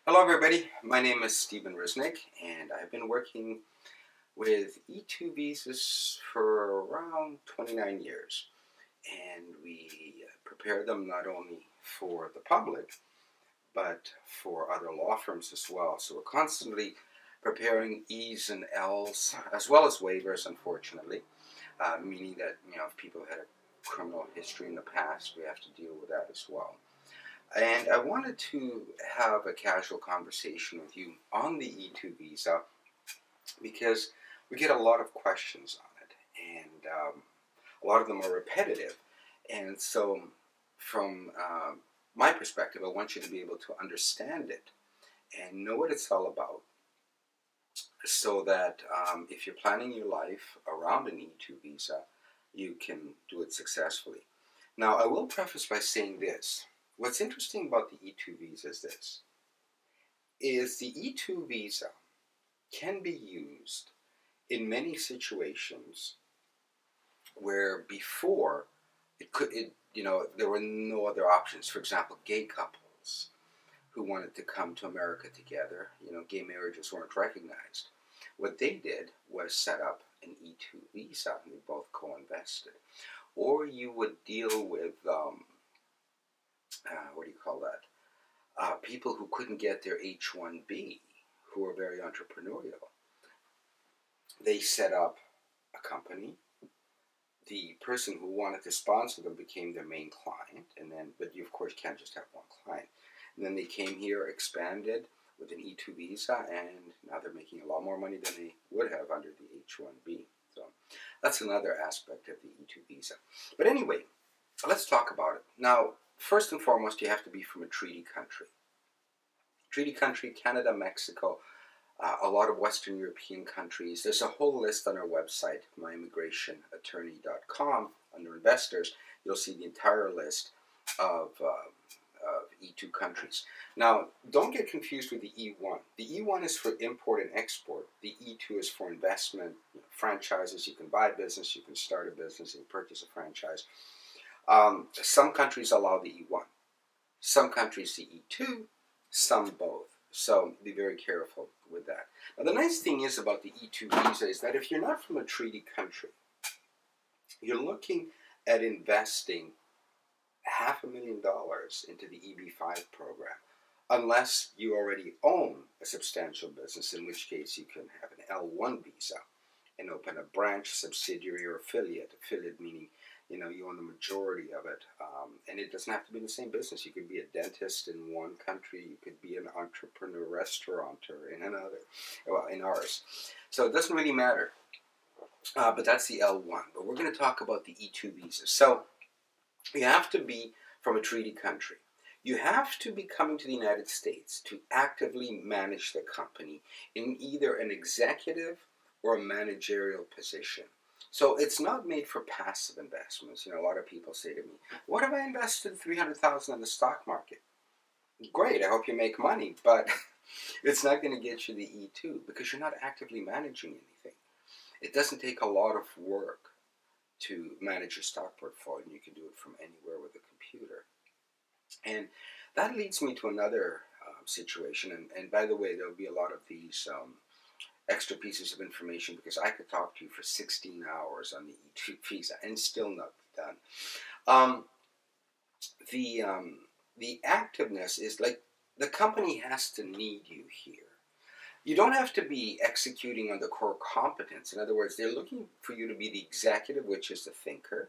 Hello everybody, my name is Riznyk and I've been working with E2 visas for around 29 years, and we prepare them not only for the public but for other law firms as well. So we're constantly preparing E's and L's as well as waivers, unfortunately, meaning that if people had a criminal history in the past, we have to deal with that as well. And I wanted to have a casual conversation with you on the E2 visa because we get a lot of questions on it, and a lot of them are repetitive. And so, from my perspective, I want you to be able to understand it and know what it's all about, so that if you're planning your life around an E2 visa, you can do it successfully. Now, I will preface by saying this. What's interesting about the E2 visa is the E2 visa can be used in many situations where before there were no other options. For example, gay couples who wanted to come to America together, gay marriages weren't recognized. What they did was set up an E2 visa, and they both co-invested. Or you would deal with what do you call that? People who couldn't get their H-1B, who were very entrepreneurial. They set up a company. The person who wanted to sponsor them became their main client, but you of course can't just have one client. And then they came here, expanded with an E2 visa, and now they're making a lot more money than they would have under the H-1B. So that's another aspect of the E2 visa. But anyway, let's talk about it. Now, first and foremost, you have to be from a treaty country. Treaty country, Canada, Mexico, a lot of Western European countries. There's a whole list on our website, myimmigrationattorney.com. Under investors, you'll see the entire list of E2 countries. Now, don't get confused with the E1. The E1 is for import and export. The E2 is for investment, franchises. You can buy a business, you can start a business, and purchase a franchise. Some countries allow the E1, some countries the E2, some both. So be very careful with that. Now, the nice thing is about the E2 visa is that if you're not from a treaty country, you're looking at investing $500,000 into the EB5 program, unless you already own a substantial business, in which case you can have an L1 visa and open a branch, subsidiary, or affiliate. Affiliate meaning you own the majority of it, and it doesn't have to be the same business. You could be a dentist in one country, you could be an entrepreneur restaurateur in another, well, in ours. So it doesn't really matter, but that's the L1. But we're going to talk about the E2 visa. So you have to be from a treaty country. You have to be coming to the United States to actively manage the company in either an executive or a managerial position. So it's not made for passive investments. A lot of people say to me, what if I invested $300,000 in the stock market? Great, I hope you make money, but it's not going to get you the E2 because you're not actively managing anything. It doesn't take a lot of work to manage your stock portfolio, and you can do it from anywhere with a computer. And that leads me to another situation, and by the way, there'll be a lot of these extra pieces of information because I could talk to you for 16 hours on the E2 visa and still not be done. The activeness is like the company has to need you here. You don't have to be executing on the core competence. In other words, they're looking for you to be the executive, which is the thinker,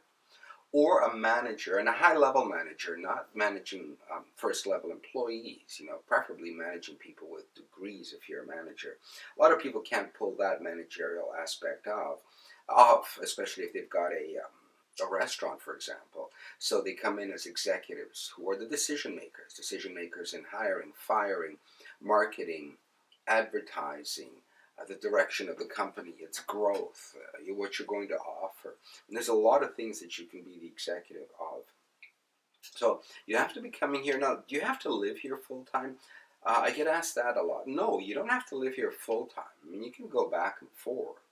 or a manager, and a high-level manager, not managing first-level employees, preferably managing people with degrees if you're a manager. A lot of people can't pull that managerial aspect off, especially if they've got a restaurant, for example. So they come in as executives who are the decision makers in hiring, firing, marketing, advertising, the direction of the company, its growth, what you're going to offer. And there's a lot of things that you can be the executive of. So you have to be coming here. Now, do you have to live here full-time? I get asked that a lot. No, you don't have to live here full-time. I mean, you can go back and forth.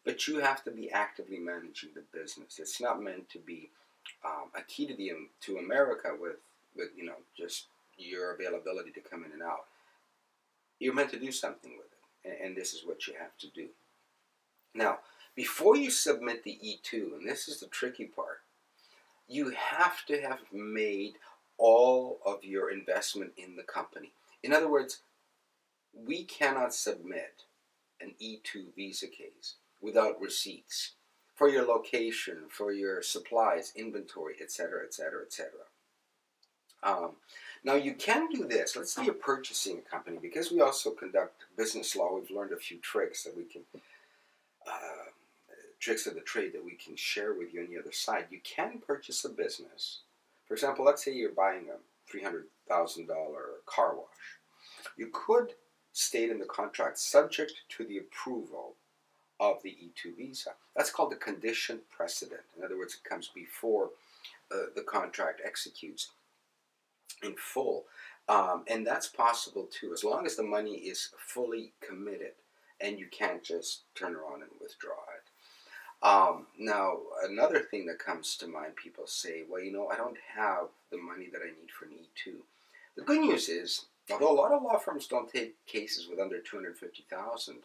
But you have to be actively managing the business. It's not meant to be a key to America with just your availability to come in and out. you're meant to do something with it, and this is what you have to do. Now, before you submit the E2, and this is the tricky part, you have to have made all of your investment in the company. In other words, we cannot submit an E2 visa case without receipts for your location, for your supplies, inventory, etc., etc., etc. Now you can do this. Let's say you're purchasing a company. Because we also conduct business law, we've learned a few tricks that we can, tricks of the trade that we can share with you on the other side. You can purchase a business. For example, let's say you're buying a $300,000 car wash. You could state in the contract, subject to the approval of the E2 visa. That's called the condition precedent. In other words, it comes before the contract executes in full. And that's possible too, as long as the money is fully committed and you can't just turn around and withdraw it. Now, another thing that comes to mind, people say, well, you know, I don't have the money that I need for an E2. The good news is, although a lot of law firms don't take cases with under $250,000,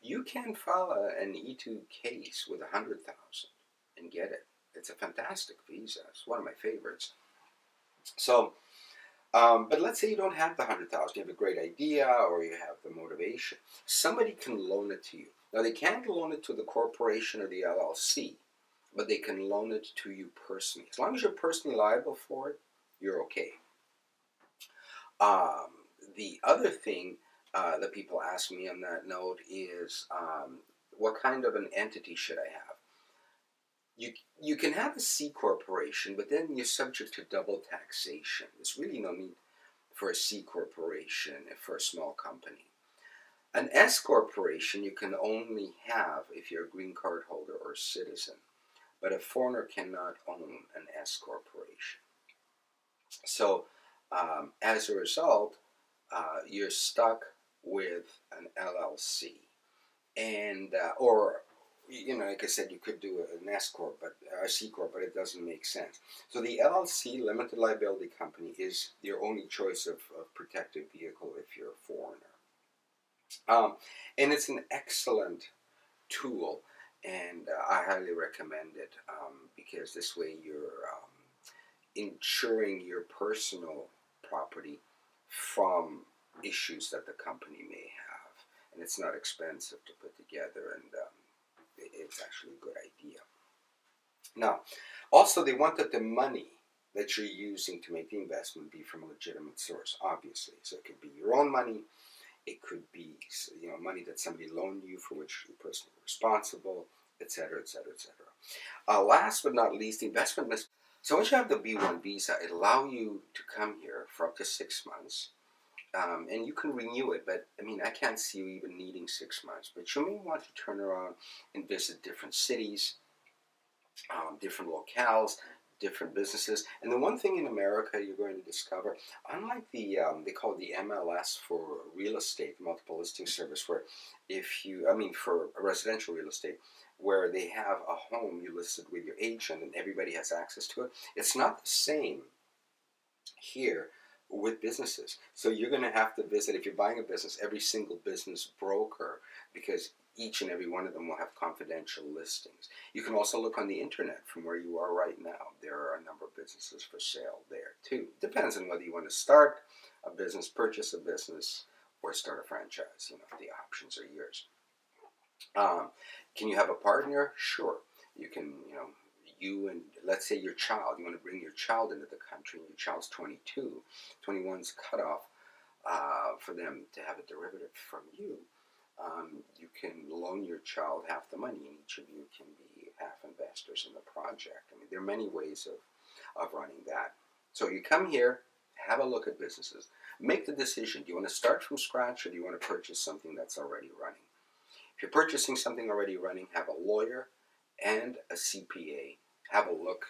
you can file an E2 case with $100,000 and get it. It's a fantastic visa. It's one of my favorites. So, but let's say you don't have the $100,000. You have a great idea, or you have the motivation. Somebody can loan it to you. Now, they can't loan it to the corporation or the LLC, but they can loan it to you personally. As long as you're personally liable for it, you're okay. The other thing that people ask me on that note is, what kind of an entity should I have? You can have a C corporation, but then you're subject to double taxation. There's really no need for a C corporation for a small company. An S corporation you can only have if you're a green card holder or citizen, but a foreigner cannot own an S corporation. So as a result, you're stuck with an LLC, and or you know, like I said, you could do an S corp, but a C corp, but it doesn't make sense. So the LLC, limited liability company, is your only choice of protected vehicle if you're a foreigner. And it's an excellent tool, and I highly recommend it because this way you're insuring your personal property from issues that the company may have, and it's not expensive to put together, and it's actually a good idea. Now, also they want that the money that you're using to make the investment be from a legitimate source, obviously. So it could be your own money. It could be, you know, money that somebody loaned you for which you're personally responsible, etc., etc., etc. Last but not least, investment. So once you have the B1 visa, it allows you to come here for up to 6 months, and you can renew it. But I mean, I can't see you even needing 6 months. But you may want to turn around and visit different cities, different locales, different businesses. And the one thing in America you're going to discover, unlike the they call it the MLS for real estate, multiple listing service, where if you, I mean for residential real estate, where they have a home you listed with your agent and everybody has access to it, it's not the same here with businesses. So you're going to have to visit, if you're buying a business, every single business broker, because each and every one of them will have confidential listings. You can also look on the internet from where you are right now. There are a number of businesses for sale there too. Depends on whether you want to start a business, purchase a business, or start a franchise. You know, the options are yours. Can you have a partner? Sure. You can, you know, you and let's say your child, you want to bring your child into the country, and your child's 22, 21's cutoff for them to have a derivative from you. You can loan your child half the money, and each of you can be half investors in the project. I mean, there are many ways of running that. So you come here, have a look at businesses, make the decision. Do you want to start from scratch, or do you want to purchase something that's already running? If you're purchasing something already running, have a lawyer and a CPA have a look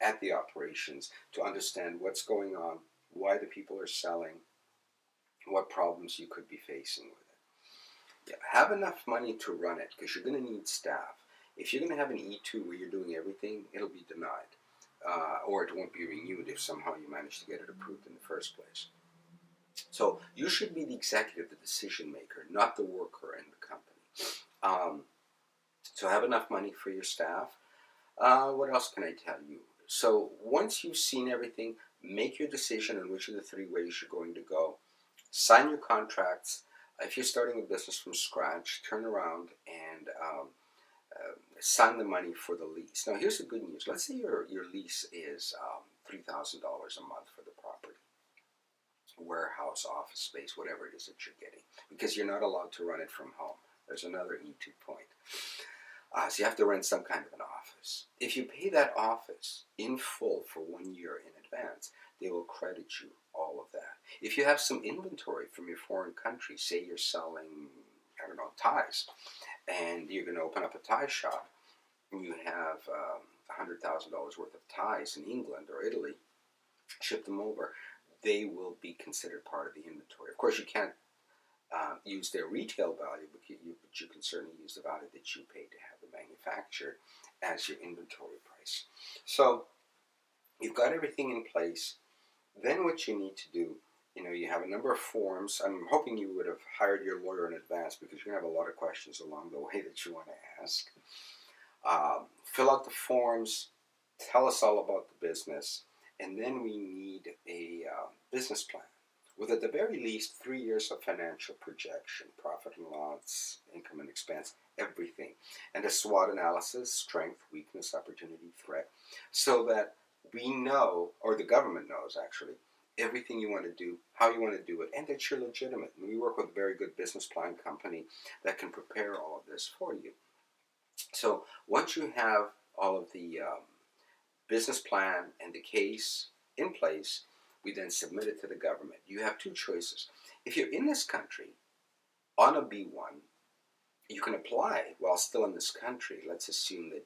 at the operations to understand what's going on, why the people are selling, what problems you could be facing with it. Yeah, have enough money to run it, because you're going to need staff. If you're going to have an E2 where you're doing everything, it'll be denied, or it won't be renewed if somehow you manage to get it approved in the first place. So you should be the executive, the decision maker, not the worker in the company. So have enough money for your staff. What else can I tell you? So once you've seen everything, make your decision on which of the three ways you're going to go. Sign your contracts. If you're starting a business from scratch, turn around and sign the money for the lease. Now, here's the good news. Let's say your lease is $3,000 a month for the property, warehouse, office space, whatever it is that you're getting, because you're not allowed to run it from home. There's another E2 point. So you have to rent some kind of an office. If you pay that office in full for 1 year in advance, they will credit you all of that. If you have some inventory from your foreign country, say you're selling, I don't know, ties, and you're going to open up a tie shop, and you have $100,000 worth of ties in England or Italy, ship them over, they will be considered part of the inventory. Of course, you can't use their retail value, but you can certainly use the value that you paid to have it manufactured as your inventory price. So you've got everything in place. Then what you need to do, you have a number of forms. I'm hoping you would have hired your lawyer in advance, because you're going to have a lot of questions along the way that you want to ask. Fill out the forms, tell us all about the business, and then we need a business plan with, at the very least, 3 years of financial projection, profit and loss, income and expense, everything, and a SWOT analysis, strength, weakness, opportunity, threat, so that we know, or the government knows actually, everything you want to do, how you want to do it, and that you're legitimate. And we work with a very good business plan company that can prepare all of this for you. So once you have all of the business plan and the case in place, we then submit it to the government. You have two choices. If you're in this country on a B1, you can apply while still in this country. Let's assume that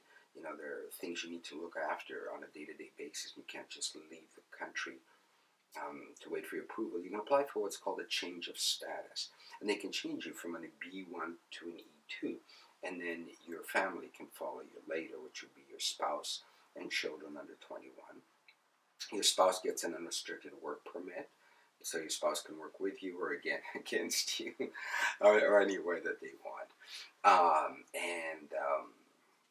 there are things you need to look after on a day-to-day basis. You can't just leave the country to wait for your approval. You can apply for what's called a change of status, and they can change you from a B1 to an E2, and then your family can follow you later, which would be your spouse and children under 21. Your spouse gets an unrestricted work permit, so your spouse can work with you or against you, or anywhere that they want,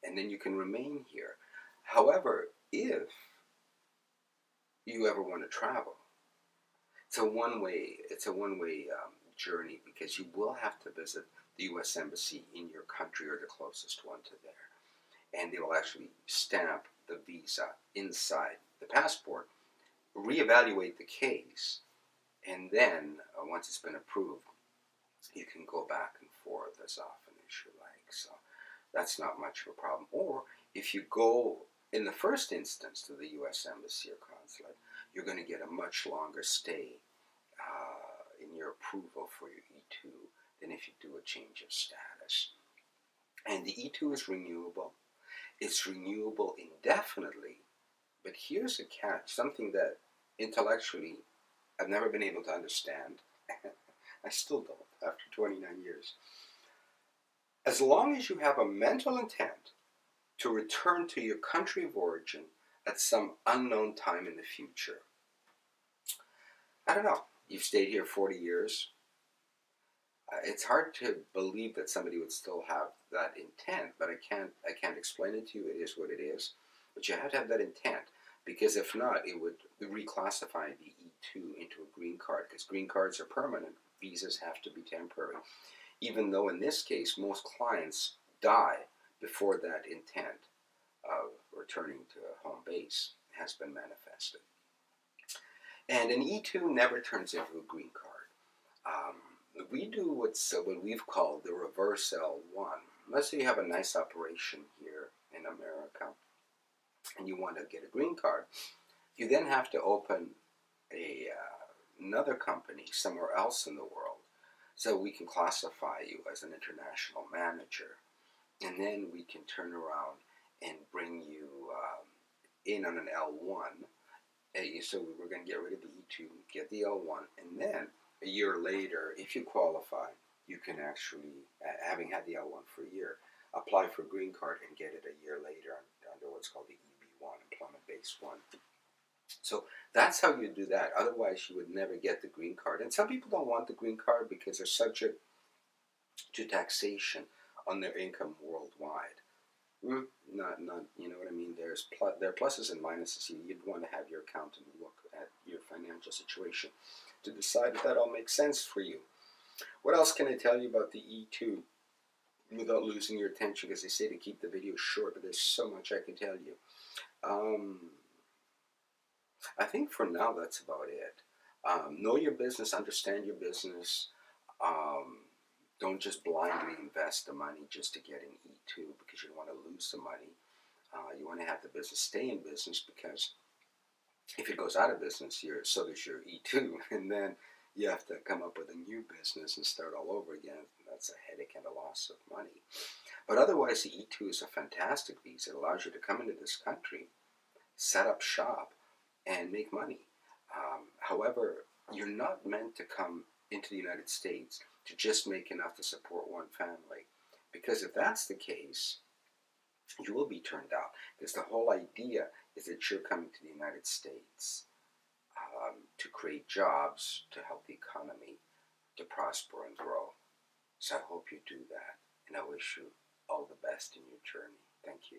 and then you can remain here. However, if you ever want to travel, it's a one-way journey, because you will have to visit the U.S. Embassy in your country or the closest one to there, and they will actually stamp the visa inside the passport, reevaluate the case, and then once it's been approved, you can go back and forth as often as you like. So that's not much of a problem. Or if you go in the first instance to the U.S. Embassy or consulate, you're going to get a much longer stay in your approval for your E2 than if you do a change of status. And the E2 is renewable. It's renewable indefinitely. But here's a catch, something that intellectually I've never been able to understand. I still don't, after 29 years. As long as you have a mental intent to return to your country of origin at some unknown time in the future. I don't know, you've stayed here 40 years. It's hard to believe that somebody would still have that intent, but I can't explain it to you. It is what it is. But you have to have that intent, because if not, it would reclassify the E2 into a green card, because green cards are permanent. Visas have to be temporary. Even though in this case, most clients die before that intent of returning to a home base has been manifested. And an E2 never turns into a green card. We do what we've called the reverse L1. Let's say you have a nice operation here in America and you want to get a green card. You then have to open another company somewhere else in the world, so we can classify you as an international manager. And then we can turn around and bring you in on an L1. So we're going to get rid of the E2, get the L1, and then a year later, if you qualify, you can actually, having had the L1 for a year, apply for a green card and get it a year later under what's called the EB5, Employment Based 1. So that's how you do that. Otherwise, you would never get the green card. And some people don't want the green card because they're subject to taxation on their income worldwide. Not, you know what I mean? There are pluses and minuses. You'd want to have your accountant look at your financial situation to decide if that all makes sense for you. What else can I tell you about the E2 without losing your attention? Because they say to keep the video short, but there's so much I can tell you. I think for now that's about it. Know your business, understand your business. Don't just blindly invest the money just to get an E2 because you don't want to lose the money. You want to have the business stay in business because if it goes out of business, so does your E2, and then you have to come up with a new business and start all over again. That's a headache and a loss of money. But otherwise, the E2 is a fantastic visa. It allows you to come into this country, set up shop, and make money. However, you're not meant to come into the United States to just make enough to support one family. Because if that's the case, you will be turned out. Because the whole idea is that you're coming to the United States to create jobs, to help the economy, to prosper and grow. So I hope you do that. And I wish you all the best in your journey. Thank you.